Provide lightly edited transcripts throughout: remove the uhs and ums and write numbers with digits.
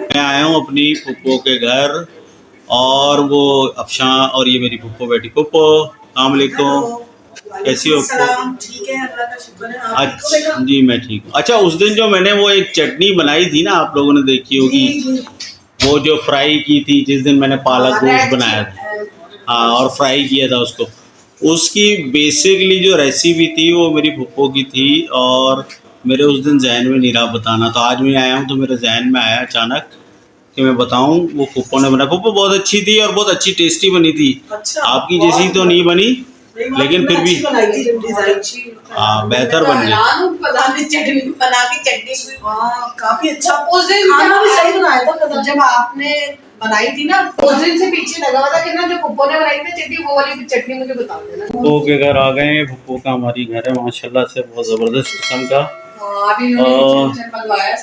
मैं आया हूँ अपनी फुप्पो के घर और वो अफशा और ये मेरी फुप्पो बेटी। फुप्पो अस्सलाम वालेकुम, कैसी हो? ठीक है, अल्लाह का शुक्र है। आप अच्छा जी, मैं ठीक हूँ। अच्छा, उस दिन जो मैंने वो एक चटनी बनाई थी ना, आप लोगों ने देखी होगी, वो जो फ्राई की थी, जिस दिन मैंने पालक गोश्त बनाया था, हाँ, और फ्राई किया था उसको, उसकी बेसिकली जो रेसिपी थी वो मेरी फुप्पो की थी और मेरे उस दिन जहन में नहीं रहा बताना, तो आज मैं आया हूँ तो मेरे जहन में आया अचानक कि मैं बताऊं। वो फुप्पो ने बनाया, फुप्पो बहुत अच्छी थी और बहुत अच्छी टेस्टी बनी थी। अच्छा, आपकी जैसी तो नहीं बनी, लेकिन फिर भी बेहतर बन गई। चटनी बना के चटनी काफी अच्छा, उस दिन खाना भी सही बनाया था। जब आपने बनाई थी ना, उस दिन से पीछे लगा हुआ था कि ना जो फुप्पो ने बनाई थी चटनी, वो वाली चटनी मुझे बता देना। फुप्पो के घर आ गए हैं। फुप्पो का हमारी घर है माशाल्लाह से बहुत ज़बरदस्त किस्म का। और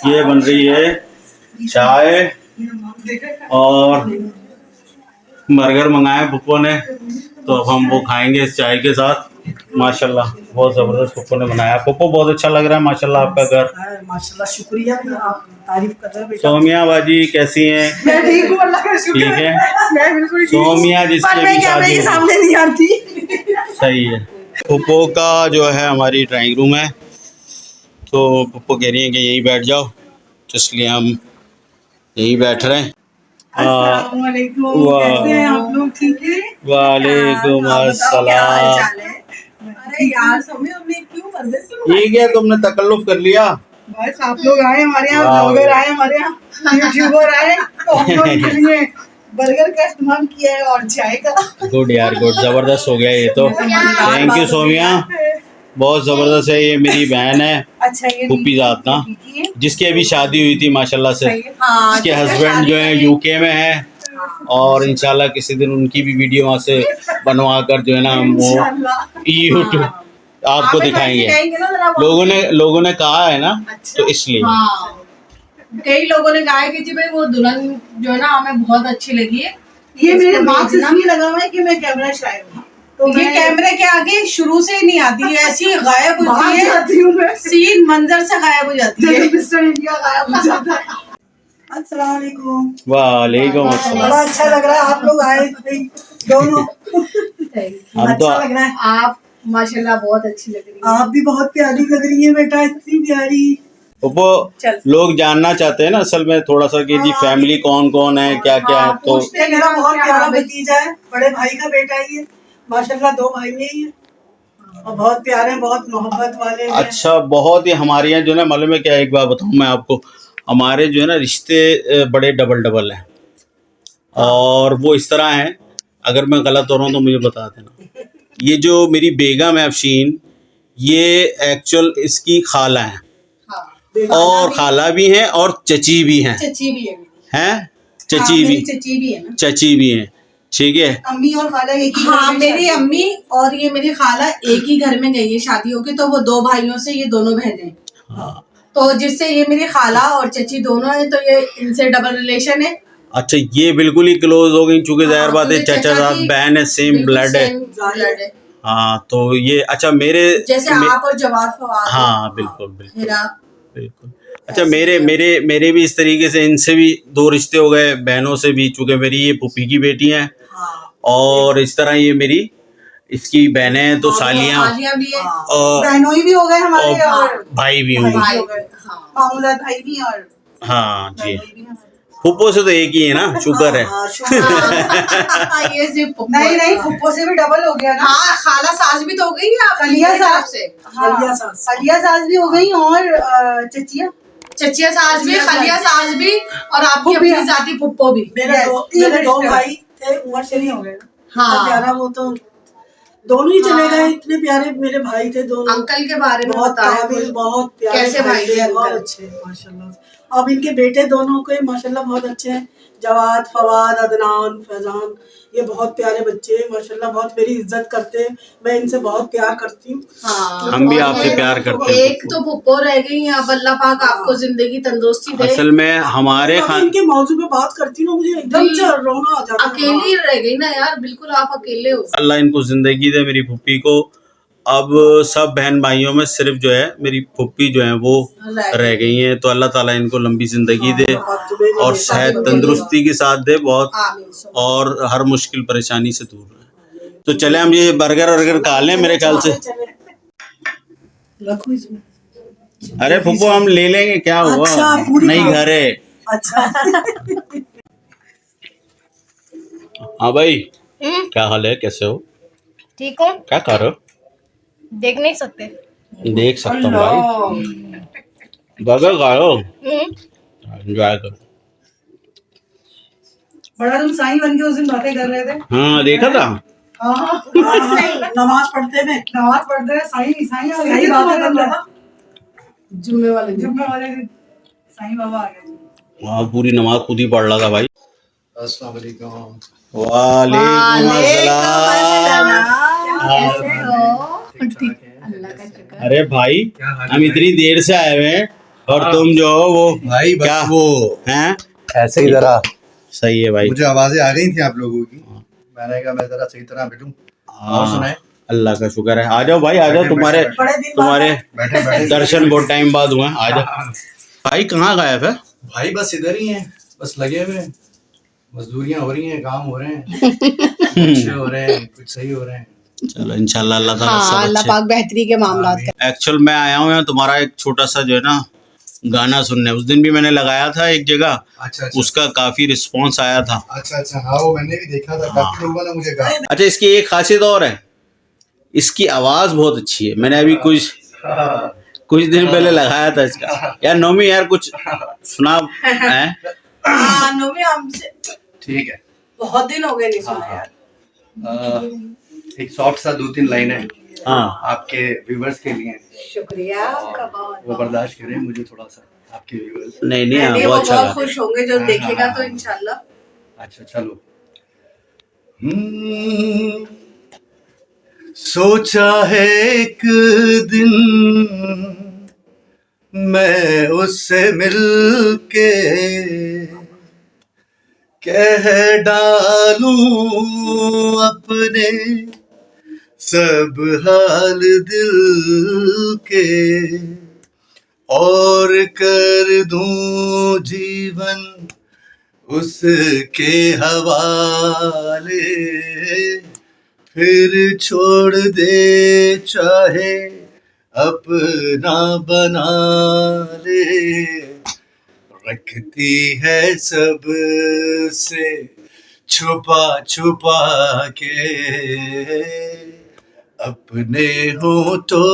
ये बन रही है चाय और बर्गर मंगाया फुप्पो ने, तो अब हम वो खाएंगे इस चाय के साथ। माशाल्लाह बहुत ज़बरदस्त फुप्पो ने बनाया। फुप्पो बहुत अच्छा लग रहा है माशाल्लाह आपका घर। माशाल्लाह, शुक्रिया, आप तारीफ कर रहे हैं बेटा। सोमिया बाजी कैसी हैं? मैं ठीक हूँ, अल्लाह का शुक्र ठीक है, मैं बिल्कुल ठीक हूँ। सोमिया जिसकी भी शादी के सामने नहीं आती। सही है। फुप्पो का जो है हमारी ड्राइंग रूम है, तो फुप्पो कह रही है कि यहीं बैठ जाओ, तो इसलिए हम यहीं बैठ रहे हैं। अस्सलाम वालेकुम, कैसे हैं आप लोग? ठीक है, वालेकुम अस्सलाम। अरे यार, समय हमने क्यों बंद ठीक है, तुमने तकल्लुफ कर लिया। बस आप लोग आए हमारे यहाँ, ब्लॉगर आए हमारे यहाँ, यूट्यूबर आए, तो हम लोग के लिए बर्गर का इस्तेमाल किया है और चाय का। गुड यार, गुड, जबरदस्त हो गया ये तो। थैंक यू सोमिया, बहुत जबरदस्त है। ये मेरी बहन है, अच्छा, ये फूफी जात ना, जिसकी अभी शादी हुई थी माशाल्लाह से। हाँ, इसके हस्बैंड जो है यूके में है और इंशाल्लाह किसी दिन उनकी भी वीडियो वहाँ से बनवा कर जो है ना वो यूट्यूब आपको दिखाएंगे। लोगों ने कहा है ना, तो इसलिए कई लोगों ने कहा है कि जी भाई वो दुल्हन जो है ना हमें बहुत अच्छी लगी है। ये मेरे दिमाग से इसलिए लगा हुआ है कि मैं कैमरा शाय हूँ, तो ये कैमरे के आगे शुरू से ही नहीं आती है, ऐसी गायब होती है, सीन मंजर से गायब हो जाती है, मिस्टर इंडिया गायब हो जाता है। अस्सलाम वालेकुम। वालेकुम अस्सलाम। बड़ा अच्छा लग रहा है आप लोग आए दोनों। हम तो अच्छा लग रहा है। आप माशाल्लाह बहुत अच्छी लग रही है। आप भी बहुत प्यारी लग रही है बेटा, इतनी प्यारी। वो लोग जानना चाहते हैं ना असल में थोड़ा सा कि जी फैमिली कौन कौन है, क्या क्या है। तो मेरा बहुत प्यारा भतीजा है, बड़े भाई का बेटा ही है माशाल्लाह, 2 भाई ही है और बहुत प्यारे, बहुत मोहब्बत वाले हैं। अच्छा, बहुत ही हमारे यहाँ जो है मालूम है क्या, एक बात बताऊँ मैं आपको, हमारे जो है ना रिश्ते बड़े डबल हैं और वो इस तरह हैं, अगर मैं गलत हो रहा हूँ तो मुझे बता देना। ये जो मेरी बेगम है अफशीन, ये एक्चुअल इसकी खाला है और खाला भी हैं और चची भी हैं, चची भी है, हैं चची भी, चची भी है ना, चची भी हैं, ठीक है। अम्मी और खाला एक ही। हाँ, मेरी अम्मी और ये मेरी खाला एक ही घर में गई है शादी होके, तो वो 2 भाइयों से ये दोनों बहनें। हाँ, तो जिससे ये मेरी खाला और चची दोनों है, तो ये इनसे डबल रिलेशन है। अच्छा, ये बिल्कुल ही क्लोज हो गई, चूंकि जाहिर बात है चाचा साथ बहन है, सेम ब्लड है। हाँ, तो ये अच्छा मेरे जैसे आप और जवाब फवाद। हाँ बिल्कुल बिल्कुल बिल्कुल। अच्छा, मेरे भी इस तरीके से इनसे भी 2 रिश्ते हो गए, बहनों से भी, चूंकि मेरी ये पुप्पी की बेटी हैं और इस तरह ये मेरी इसकी बहनें हैं, तो सालियाँ भी है और बहनोई भी हो गए हमारे और भाई भी होंगे, मामूला भाई भी और हाँ जी। फुप्पो से तो एक ही है ना, शुक्र है। ये सिर्फ नहीं फुप्पो से भी डबल हो गया ना। हाँ, खाला सास भी तो हो गई है, खलिया सास से, खलिया सास भी हो गई और चचिया सास भी, खलिया सास भी और आपकी अपनी जाती फुप्पो भी। मेरे 2 भाई थे, उम्र से नहीं हो गए। हाँ, प्यारा, वो तो दोनों ही चले गए, इतने प्यारे मेरे भाई थे दोनों। अंकल के बारे में बहुत काबिल, बहुत प्यारे, कैसे भाई थे, बहुत अच्छे माशाल्लाह। अब इनके बेटे दोनों के माशाल्लाह बहुत अच्छे हैं, जवाद, फवाद, अदनान, फैजान, ये बहुत प्यारे बच्चे हैं माशाल्लाह, बहुत मेरी इज्जत करते हैं, मैं इनसे बहुत प्यार करती हूँ। हाँ, हम भी आपसे प्यार करते हैं। एक तो फुप्पो रह गई, अब अल्लाह पाक आपको जिंदगी तंदुरुस्ती दे। असल में हमारे इनके मौजू पे बात करती हूँ, मुझे एकदम से रोना आ जाता है। अकेली रह गई ना यार, बिल्कुल आप अकेले हो। अल्लाह इनको जिंदगी दे मेरी फुप्पी को, अब सब बहन भाइयों में सिर्फ जो है मेरी फुप्पी जो है वो रह गई हैं। तो अल्लाह ताला इनको लंबी जिंदगी दे और सेहत तंदुरुस्ती के साथ दे बहुत, और हर मुश्किल परेशानी से दूर रहे। तो चले हम ये बर्गर वर्गर खा लें मेरे ख्याल से। अरे फुप्पो हम ले लेंगे, क्या हुआ? नहीं घर है। अच्छा। हाँ भाई, क्या हाल है, कैसे हो? ठीक हो? क्या कर रहे हो? देख नहीं सकते। देख सकता हूँ भाई, बर्गर खाओ, एंजॉय करो। बड़ा तुम साईं बन के उस दिन बातें कर रहे थे। हाँ देखा था। हाँ, नमाज पढ़ते साईं साईं आ गए, बातें कर रहा था। जुम्मे वाले दिन साईं बाबा आ गए। हाँ पूरी नमाज खुद ही पढ़ रहा था भाई। अस्सलाम वालेकुम। वालेकुम अस्सलाम। कैसे हो? अल्लाह का शुक्र। अरे भाई हम इतनी देर से आए हुए हैं और तुम जो हो वो भाई बस क्या वो हैं? ऐसे ही जरा सही है भाई। मुझे आवाजें आ गई थी आप लोगों की, मैंने कहा मैं जरा सही तरह बैठूं। और सुनाए? अल्लाह का शुक्र है। आ जाओ भाई, आ जाओ, तुम्हारे बैठे बैठे दर्शन बहुत टाइम बाद हुए। आ जाओ भाई। कहाँ गायब है भाई? बस इधर ही हैं, बस लगे हुए हैं, मजदूरियां हो रही हैं, काम हो रहे हैं, अच्छे हो रहे हैं, कुछ सही हो रहे हैं। चलो इंशाल्लाह अल्लाह ताला हाँ, सब अल्लाह अच्छे। पाक बेहतरी के मामलात का। एक्चुअल मैं आया हूँ यहाँ तुम्हारा एक छोटा सा जो है ना गाना सुनने। उस दिन भी मैंने लगाया था एक जगह, अच्छा अच्छा उसका काफी रिस्पांस आया था। अच्छा अच्छा, हाँ वो मैंने भी देखा था, काफी लोगों ने मुझे कहा। अच्छा इसकी एक खासियत और है, इसकी आवाज बहुत अच्छी है। मैंने अभी कुछ दिन पहले लगाया था इसका। यार नोमी यार कुछ सुना है? नोमी हमसे ठीक है, बहुत दिन हो गए नहीं सुना यार। एक सॉफ्ट सा 2-3 लाइन है हाँ आपके व्यूवर्स के लिए, शुक्रिया आपका बहुत। वो बर्दाश्त करें मुझे थोड़ा सा, आपके व्यूवर्स। नहीं नहीं, हाँ, नहीं, वो बहुत अच्छा बहुत लगा। खुश होंगे जो देखेगा तो इंशाल्लाह। अच्छा चलो। सोचा है एक दिन मैं उससे मिलके कह डालूं अपने सब हाल दिल के, और कर दूं जीवन उसके हवाले, फिर छोड़ दे चाहे अपना बना ले, रखती है सब से छुपा छुपा के अपने होठों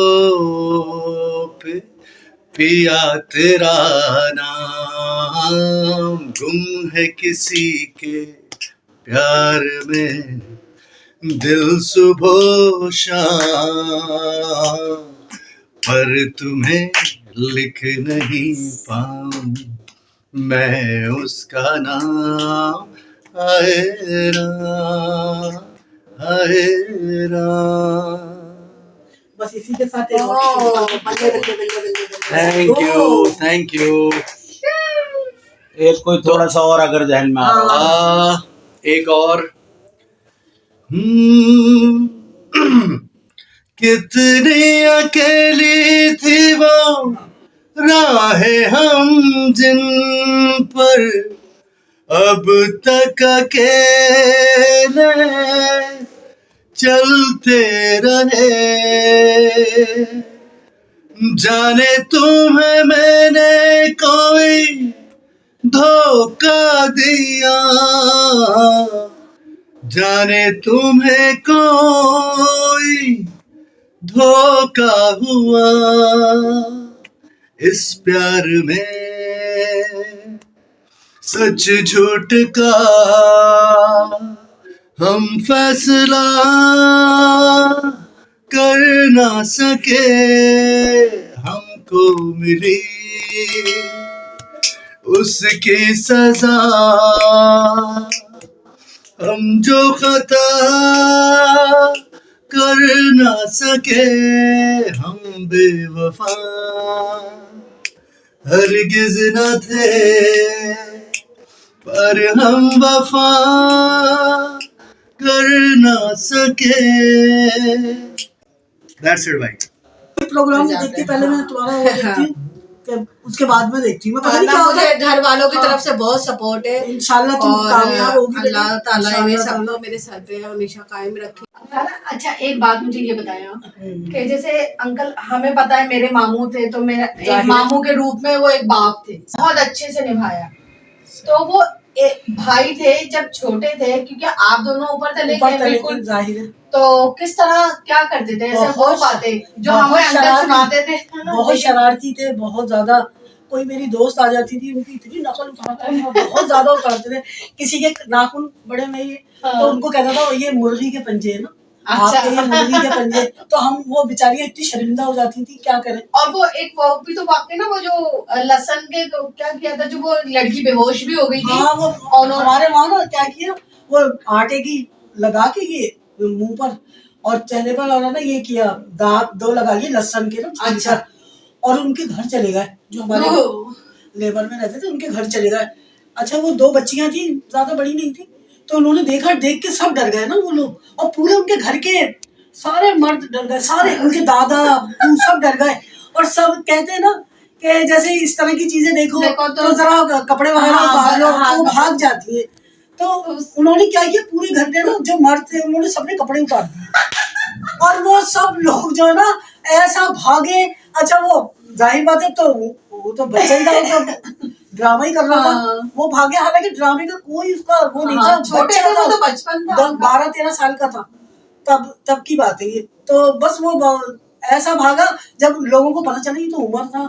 पे पिया तेरा नाम, गुम है किसी के प्यार में दिल सुबह शाम, पर तुम्हें लिख नहीं पाऊं मैं उसका नाम, आए राम आए राम। बस इसी के साथ थैंक यू। एक कोई थोड़ा सा और अगर जहन में आ रहा हो। एक और। कितनी अकेली थी वो राहें हम जिन पर अब तक अकेले चलते रहे, जाने तुम्हें मैंने कोई धोखा दिया, जाने तुम्हें कोई धोखा हुआ इस प्यार में, सच झूठ का हम फैसला कर ना सके, हमको मिली उसकी सजा, हम जो खता कर ना सके, हम बेवफा हरगिज न थे, पर हम वफा कर ना सके। दैट्स इट भाई। प्रोग्राम देखती पहले मैं तुम्हारा वो देखती हूँ, उसके बाद में देखती हूँ मैं। पता नहीं क्या होता है, घर वालों की तरफ से बहुत सपोर्ट है। इंशाल्लाह तुम कामयाब होगी। अल्लाह ताला इन्हें इंशाल्लाह सबको मेरे सर पे हमेशा कायम रखे। अच्छा एक बात मुझे ये बताया कि जैसे अंकल, हमें पता है मेरे मामू थे, तो मेरा एक मामू के रूप में वो एक बाप थे, बहुत अच्छे से निभाया। तो वो एक भाई थे जब छोटे थे, क्योंकि आप दोनों ऊपर तले के बिल्कुल, जाहिर है। तो किस तरह क्या करते थे ऐसे हो पाते जो हमें अंकल सुनाते थे? बहुत शरारती थे, बहुत ज्यादा। कोई मेरी दोस्त आ जाती थी, उनकी इतनी नकल उठाते थे, बहुत ज्यादा उठाते थे। किसी के नाखून बड़े में ये, तो उनको कहता था ये मुर्गी के पंजे है ना, आपके ये मुर्गी के पंजे। तो हम, वो बेचारियां इतनी शर्मिंदा हो जाती थी, क्या करें। और वो एक वो भी तो वाकई ना, वो जो लहसन के क्या किया था, जो वो लड़की बेहोश भी हो गई थी। हाँ, वो हमारे वहाँ ना क्या किया, वो आटे की लगा के ये मुंह पर और चेहरे पर, और ना ये किया, दांत 2 लगा लिए लहसन के ना। अच्छा। और उनके घर चले गए, जो हमारे लेबर में रहते थे, उनके घर चले गए। अच्छा, वो 2 बच्चियां थी, ज्यादा बड़ी नहीं थी। तो उन्होंने देखा, देख के सब डर गए ना वो लोग, और पूरे उनके घर के सारे मर्द डर गए, सारे उनके दादा सब डर गए। और सब कहते हैं ना कि जैसे इस तरह की चीजें देखो तो जरा कपड़े वगैरह उतार लो, वो भाग जाती है। तो उन्होंने क्या किया, पूरे घर के ना जो मर्द थे, उन्होंने सबने कपड़े उतार दिए, और वो सब लोग जो है ना ऐसा भागे। अच्छा, वो जाहिर बात है, तो वो तो बच्चा ही था, वो तो ड्रामा ही कर रहा था। वो भागे, हालांकि ड्रामे का कोई उसका वो नहीं था, छोटे थे, वो तो बचपन था, 12-13 साल का था तब की बात है ये। तो बस वो ऐसा भागा, जब लोगों को पता चला ये तो उमर था,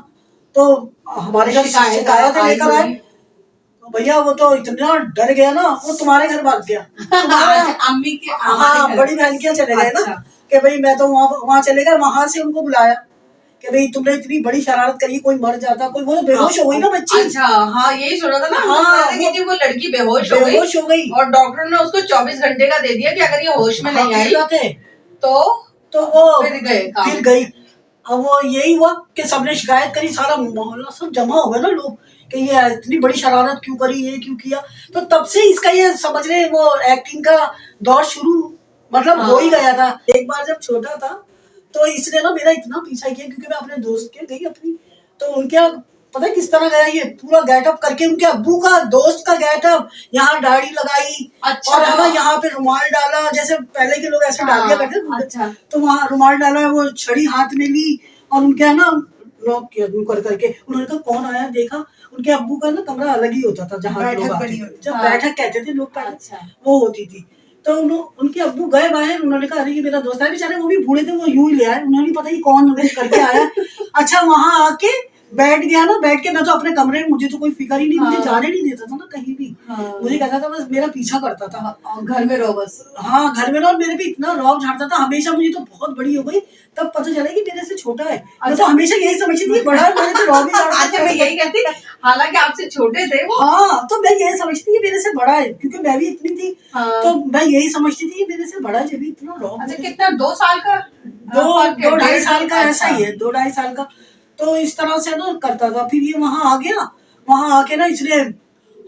तो हमारे घर शिकायत लेकर आए। भैया वो तो इतना डर गया ना, वो तुम्हारे घर भाग गया। अम्मी के, हाँ, बड़ी बहन के चले गए ना, कि भाई मैं तो वहाँ चले गए। वहां से उनको बुलाया कि भाई तुमने इतनी बड़ी शरारत करी, कोई मर जाता, कोई, वो तो बेहोश हो गई ना बच्ची। अच्छा, हाँ यही सुना था ना। हाँ, वो लड़की बेहोश हो गई, और डॉक्टर ने उसको 24 घंटे का दे दिया कि अगर ये होश में नहीं आई तो वो फिर गई। अब वो यही हुआ कि सबने शिकायत करी, सारा मोहल्ला सब जमा हो गया ना लोग, कि ये इतनी बड़ी शरारत क्यों करी, ये क्यों किया। तो तब से इसका ये समझ रहे, वो एक्टिंग का दौर शुरू मतलब हो ही गया था। एक बार जब छोटा था तो इसने ना मेरा इतना पीछा किया, क्योंकि मैं अपने दोस्त के गई अपनी, तो उनके पता है किस तरह गया, ये पूरा गेटअप करके, उनके अब्बू का दोस्त का गेटअप, यहाँ दाढ़ी लगाई। अच्छा। और है ना, यहाँ पे रुमाल डाला, जैसे पहले के लोग ऐसे डाल दिया करते थे। अच्छा। तो वहाँ रुमाल डाला, वो छड़ी हाथ में ली, और उनके है ना लॉक किया कर करके। उन्होंने कहा कौन आया, देखा उनके अब्बू का ना कमरा अलग ही होता था, जहाँ लोग आते थे, जब बैठक कहते थे लोग पहले, वो होती थी। तो उनके अब्बू गए बाहर, उन्होंने कहा अरे ये मेरा दोस्त है, बेचारे वो भी बूढ़े थे, वो यूं ही ले आए, उन्होंने पता ही कौन करके आया। अच्छा, वहां आके बैठ गया ना, बैठ के मैं तो अपने कमरे में, मुझे तो कोई फिक्र ही नहीं, मुझे जाने नहीं देता था ना कहीं भी। मुझे कहता था बस, मेरा पीछा करता था, घर में रहो बस। हाँ, घर में रहो। मेरे भी इतना रौब झाड़ता था हमेशा। मुझे तो बहुत बड़ी हो गई तब पता चला कि मेरे से छोटा है। मैं तो हमेशा यही समझती थी बड़ा है, मैंने तो रौब ही झाड़ता था। मैं यही कहती, हालांकि आपसे छोटे थे वो। हाँ, तो मैं यही समझती थी मेरे से बड़ा है, क्योंकि मैं भी इतनी थी। तो मैं यही समझती थी मेरे से बड़ा है, जब भी इतना रौब। अच्छा, कितना 2 साल का, 2-2.5 साल का, ऐसा ही है, 2-2.5 साल का। तो इस तरह से ना करता था। फिर ये वहां आ गया, वहां आके ना इसने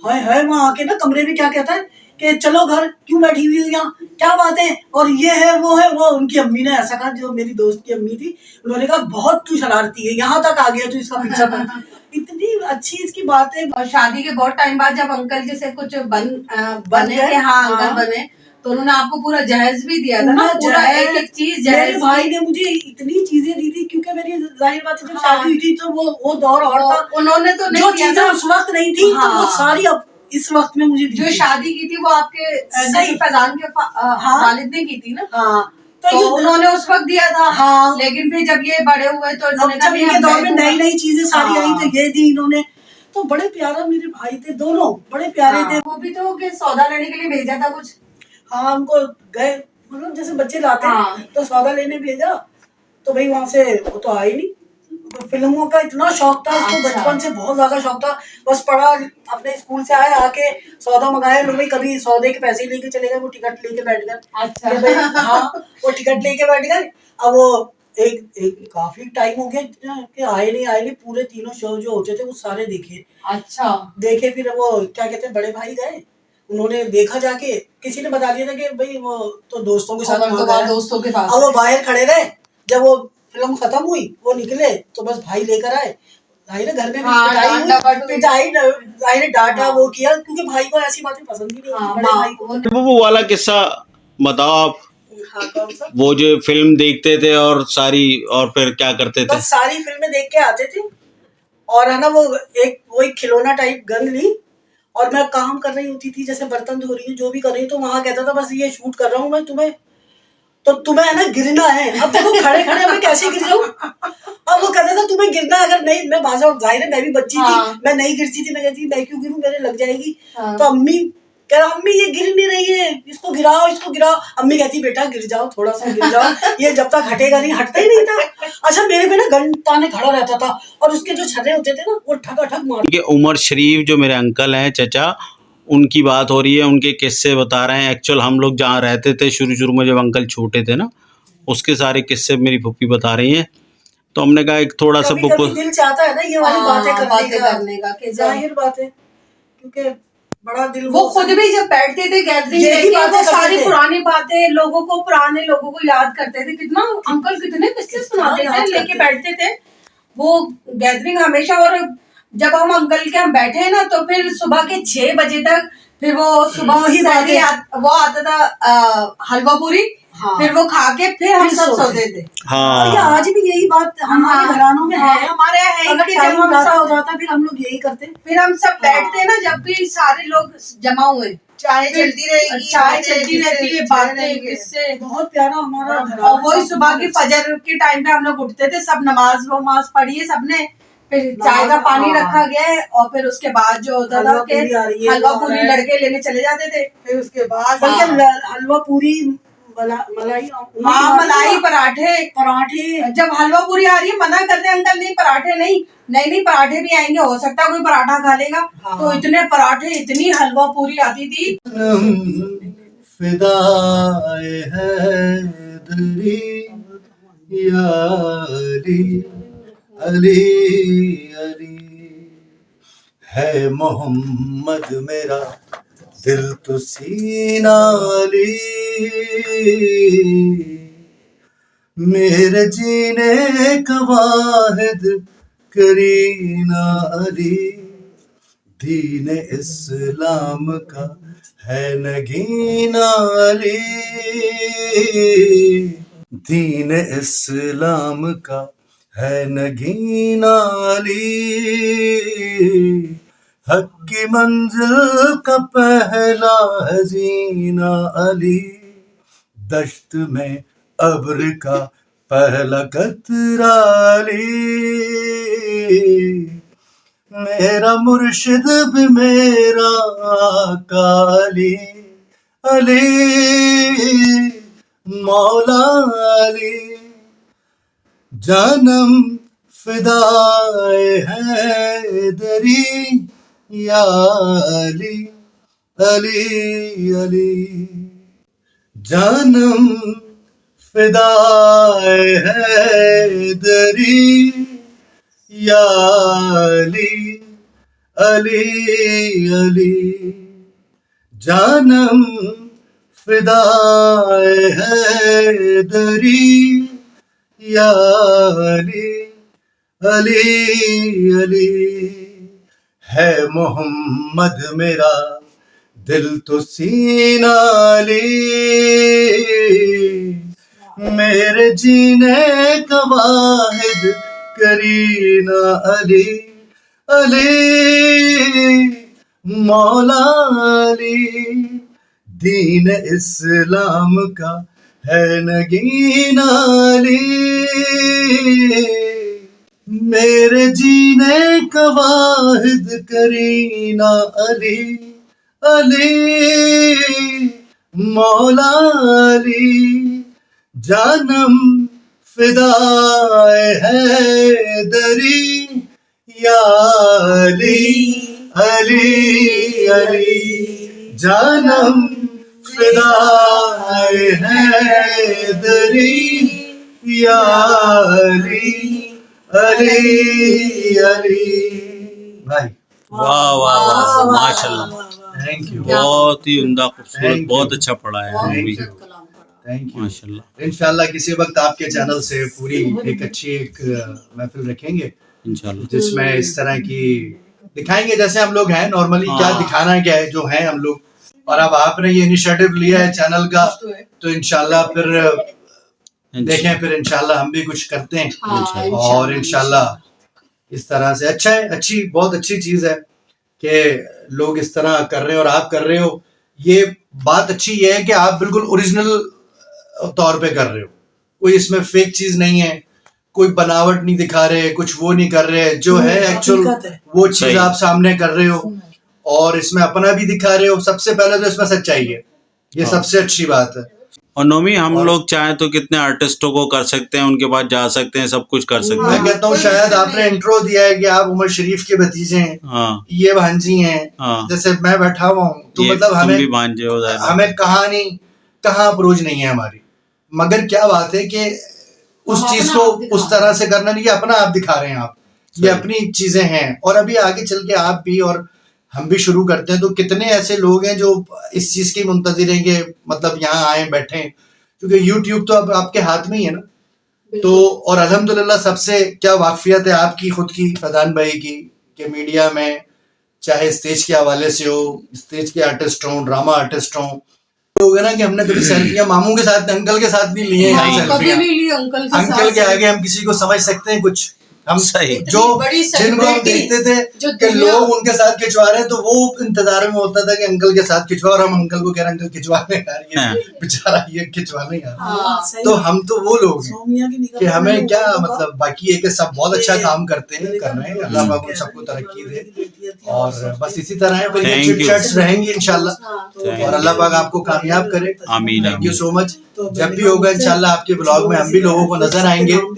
हाय वहां आके ना कमरे में क्या कहता है कि चलो घर, क्यों बैठी हुई हो यहाँ, क्या बात है, और ये है वो है वो। उनकी अम्मी ने ऐसा कहा, जो मेरी दोस्त की अम्मी थी, उन्होंने कहा बहुत तू शरारती है, यहाँ तक आ गया तू इसका पीछा कर। इतनी अच्छी इसकी बात है। और शादी के बहुत टाइम बाद जब अंकल जैसे कुछ बने थे, हाँ अंकल बने, तो उन्होंने आपको पूरा जहेज भी दिया था ना, पूरा एक चीज जहेज। मेरे भाई ने मुझे इतनी चीजें दी थी, क्योंकि मेरी जाहिर बात है जब शादी हुई थी तो वो दौर और था। उन्होंने तो जो चीजें उस वक्त नहीं थी, तो वो सारी अब इस वक्त में मुझे जो शादी की थी वो आपके फैजान के वालिद ने की थी ना। हाँ, तो उन्होंने उस वक्त दिया था। हाँ, लेकिन फिर जब ये बड़े हुए तो जब इनके दौर में नई नई चीजें सारी आई, तो ये दी इन्होंने। तो बड़े प्यारा मेरे भाई थे, दोनों बड़े प्यारे थे। वो भी तो सौदा लेने के लिए भेजा था कुछ। हाँ, हमको गए, मतलब जैसे बच्चे लाते हैं तो सौदा लेने भेजा, तो भाई वहां से वो तो आई नहीं। तो फिल्मों का इतना शौक था उसको, बचपन से बहुत ज्यादा शौक था। बस पढ़ा, अपने स्कूल से आए, आके सौदा मंगाया लोग, कभी सौदे के पैसे लेके चले गए, वो टिकट लेके बैठ गए। अच्छा, भाई हाँ, वो टिकट लेके बैठ गए। अब वो एक काफी टाइम हो गया कि आए नहीं, पूरे 3 शो जो होते थे वो सारे देखे। अच्छा, देखे। फिर वो क्या कहते हैं, बड़े भाई गए, उन्होंने देखा जाके, किसी ने बता दिया था कि भाई वो तो दोस्तों के साथ दोस्तों के पास। अब वो बाहर खड़े रहे, जब वो फिल्म खत्म हुई, वो निकले तो बस भाई लेकर आए, भाई ने घर में भी हाँ, भाई ने डांटा, वो किया, क्योंकि भाई को ऐसी बातें पसंद ही नहीं हाँ, बड़े भाई को। वो वाला किस्सा बताओ आप, हाँ, कौन सा? वो जो फिल्म देखते थे और सारी, और फिर क्या करते थे? बस सारी फिल्में देख के आते थे, और है ना वो एक खिलौना टाइप गन ली, और मैं काम कर रही होती थी, जैसे बर्तन धो रही हूँ, जो भी कर रही हूँ, तो वहां कहता था बस ये शूट कर रहा हूँ मैं तुम्हें, तो तुम्हें है ना गिरना है। अब देखो खड़े खड़े मैं कैसे गिर जाऊँ। अब वो कहता था तुम्हें गिरना, अगर नहीं, मैं बाजा, जाहिर है मैं भी बच्ची थी, मैं नहीं गिरती थी, मैं कहती मैं क्यों गिरूं, मेरे लग जाएगी। तो अम्मी कह रहा, अम्मी ये गिर नहीं रही है, इसको गिराओ, इसको गिराओ। अम्मी कहती बेटा गिर जाओ, थोड़ा सा गिर जाओ, ये जब तक हटेगा नहीं, हटता ही नहीं था। अच्छा, मेरे पे ना घंटा ने खड़ा रहता था, और उसके जो छर्रे होते थे ना, वो ठक मार। उमर शरीफ जो मेरे अंकल हैं, चचा, उनकी बात हो रही है, उनके किस्से बता रहे हैं। एक्चुअल हम लोग जहाँ रहते थे शुरू में, जब अंकल छोटे थे ना, उसके सारे किस्से मेरी फूफी बता रही हैं। तो हमने कहा एक थोड़ा सा कभी दिल चाहता है ना ये वाली बातें करने का, कि जाहिर बात है, क्योंकि बड़ा दिल, वो खुद भी जब बैठते थे गैदरिंग यही बातें वो सारी करते थे। पुरानी बातें लोगों को, पुराने लोगों को याद करते थे। कितना अंकल कितने किस्से सुनाते थे, लेके बैठते थे वो गैदरिंग हमेशा। और जब हम अंकल के हम बैठे ना, तो फिर सुबह के 6 बजे तक, फिर वो सुबह वो आता था हलवा पूरी, फिर वो खा के फिर हम सब सोते थे। हाँ, और ये आज भी यही बात हमारे घरानों में है, हमारे यहाँ है अगर कि टाइम जब हम ऐसा सब हो जाता फिर हम लोग यही करते। फिर हम सब बैठते ना, जब भी सारे लोग जमा हुए, चाय चलती रहेगी, चाय चलती रहती है, बातें किससे, बहुत प्यारा हमारा और वही सुबह की फजर के टाइम पे हम लोग उठते थे, सब नमाज वमाज पढ़ी है सबने, फिर चाय का पानी रखा गया है, और फिर उसके बाद जो होता था कि हलवा पूरी लड़के लेने चले जाते थे। फिर उसके बाद हलवा पूरी, मलाई, हाँ, मलाई, पराठे। जब हलवा पूरी आ रही है, मना करते अंकल नहीं, पराठे नहीं, पराठे भी आएंगे, हो सकता है कोई पराठा खा लेगा। तो इतने पराठे, इतनी हलवा पूरी आती थी। फिदाए हैदरी या अली अली अली, है मोहम्मद मेरा दिल तो सीना अली, मेरे जीने का वाहिद करीना अली, दीन इस्लाम का है नगीना अली, दीन इस्लाम का है नगीना अली, हक की मंजिल का पहला हजीना अली, दश्त में अब्र का पहला कतरा अली, मेरा मुर्शिद भी मेरा आका अली, अली मौला अली, जानम फिदाए हैदरी या अली अली अली, जानम फिदाए हैदरी या अली अली अली, जानम फिदाए हैदरी या अली अली अली, है मोहम्मद मेरा दिल तो सीना अली, मेरे जीने का वाहिद करीना अली, अली मौला अली, दीन इस्लाम का है नगीना अली, मेरे जीने का वाहिद करीना अली, अली मौला अली, जानम फिदाए हैदरी या अली अली अली, जानम फिदाए हैदरी या अली अली अली। भाई वाह वाह वाह, माशाल्लाह, थैंक यू। बहुत ही उम्दा, खूबसूरत, Thank you. बहुत अच्छा पढ़ा है मूवी। कलाम करा। Thank you. माशाल्लाह इंशाल्लाह किसी वक्त आपके चैनल से पूरी एक अच्छी महफिल रखेंगे इंशाल्लाह। जिसमें इस तरह की दिखाएंगे जैसे हम लोग हैं नॉर्मली, क्या हाँ। दिखाना है क्या है जो है हम लोग। और अब आपने ये इनिशिएटिव लिया है चैनल का, तो इंशाल्लाह फिर देखें, फिर इंशाल्लाह हम भी कुछ करते हैं हाँ, और इंशाल्लाह इस तरह से अच्छा है, अच्छी बहुत अच्छी चीज है कि लोग इस तरह कर रहे हैं और आप कर रहे हो। ये बात अच्छी ये है कि आप बिल्कुल ओरिजिनल तौर पे कर रहे हो, कोई इसमें फेक चीज नहीं है, कोई बनावट नहीं दिखा रहे, कुछ वो नहीं कर रहे, जो है एक्चुअल हकीकत है। वो चीज सही। आप सामने कर रहे हो और इसमें अपना भी दिखा रहे हो। सबसे पहले तो इसमें सच्चाई है, ये हाँ। सबसे अच्छी बात है। और नोमी हम और- लोग चाहें तो कितने आर्टिस्टों को कर सकते हैं, उनके पास जा सकते हैं, सब कुछ कर सकते मैं हैं। कहता हूँ शायद आपने इंट्रो दिया है कि आप उमर शरीफ के भतीजे हैं, हाँ ये भांजी हैं, हाँ, जैसे मैं बैठा हुआ हूँ, तो ये मतलब तुम हमें भी भांजे हो जाए। हमें कहाँ अप्रोच नहीं है हमारी, मगर क्या बात है कि उस हम चीज अपना को आप दिखा उस तरह से करना नहीं, ये अपना आप दिखा रहे हैं आप, ये सही। अपनी चीजें हैं। और अभी आगे चल के आप भी और हम भी शुरू करते हैं तो कितने ऐसे लोग हैं जो इस चीज की मुंतजिर हैं कि मतलब यहाँ आए बैठे, क्योंकि यूट्यूब तो अब आपके हाथ में ही है ना। तो और अल्हम्दुलिल्लाह सबसे क्या वाकफियत है आपकी खुद की, प्रधान भाई की, कि मीडिया में चाहे स्टेज के हवाले से हो, स्टेज के आर्टिस्ट हों, ड्रामा आर्टिस्ट हों, लोग है ना कि हमने कभी सेल्फियां मामू के साथ, अंकल के साथ नहीं लिए हैं नहीं, कभी सेल्फियां। नहीं ली अंकल के अंकल के साथ। आगे हम किसी को समझ सकते हैं कुछ, हम सही। जो बड़ी जिनको हम celebrity देखते थे जो कि दुनिया- लोग उनके साथ खिंचवा रहे हैं, तो वो इंतजार में होता था कि अंकल के साथ खिंचवा, और हम अंकल को कह रहे हैं अंकल खिंचवा ले यार, ये हाँ। बेचारा ये खिंचवा ले यार। हाँ, सही। तो हम तो वो लोग हैं सोमिया की निगाह कि में हमें लोगों क्या को मतलब, बाकी है कि सब बहुत अच्छा काम करते हैं, कर रहे हैं, अल्लाह पाक उन सबको तरक्की दे। और बस इसी तरह है, फिर ये Thank you. चिट-चैट्स रहेंगी इंशाल्लाह, Thank और अल्लाह पाक आपको कामयाब करे। आमीन, थैंक यू आमीन। So much. जब भी होगा इंशाल्लाह आपके ब्लॉग में हम भी लोगों को नजर आएंगे। अब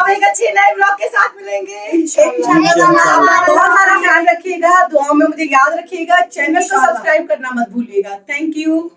एक अच्छे नए ब्लॉग के साथ मिलेंगे इंशाल्लाह। बहुत सारा ख्याल रखिएगा, दुआओं में मुझे याद रखिएगा, चैनल को सब्सक्राइब करना मत भूलिएगा। Thank you.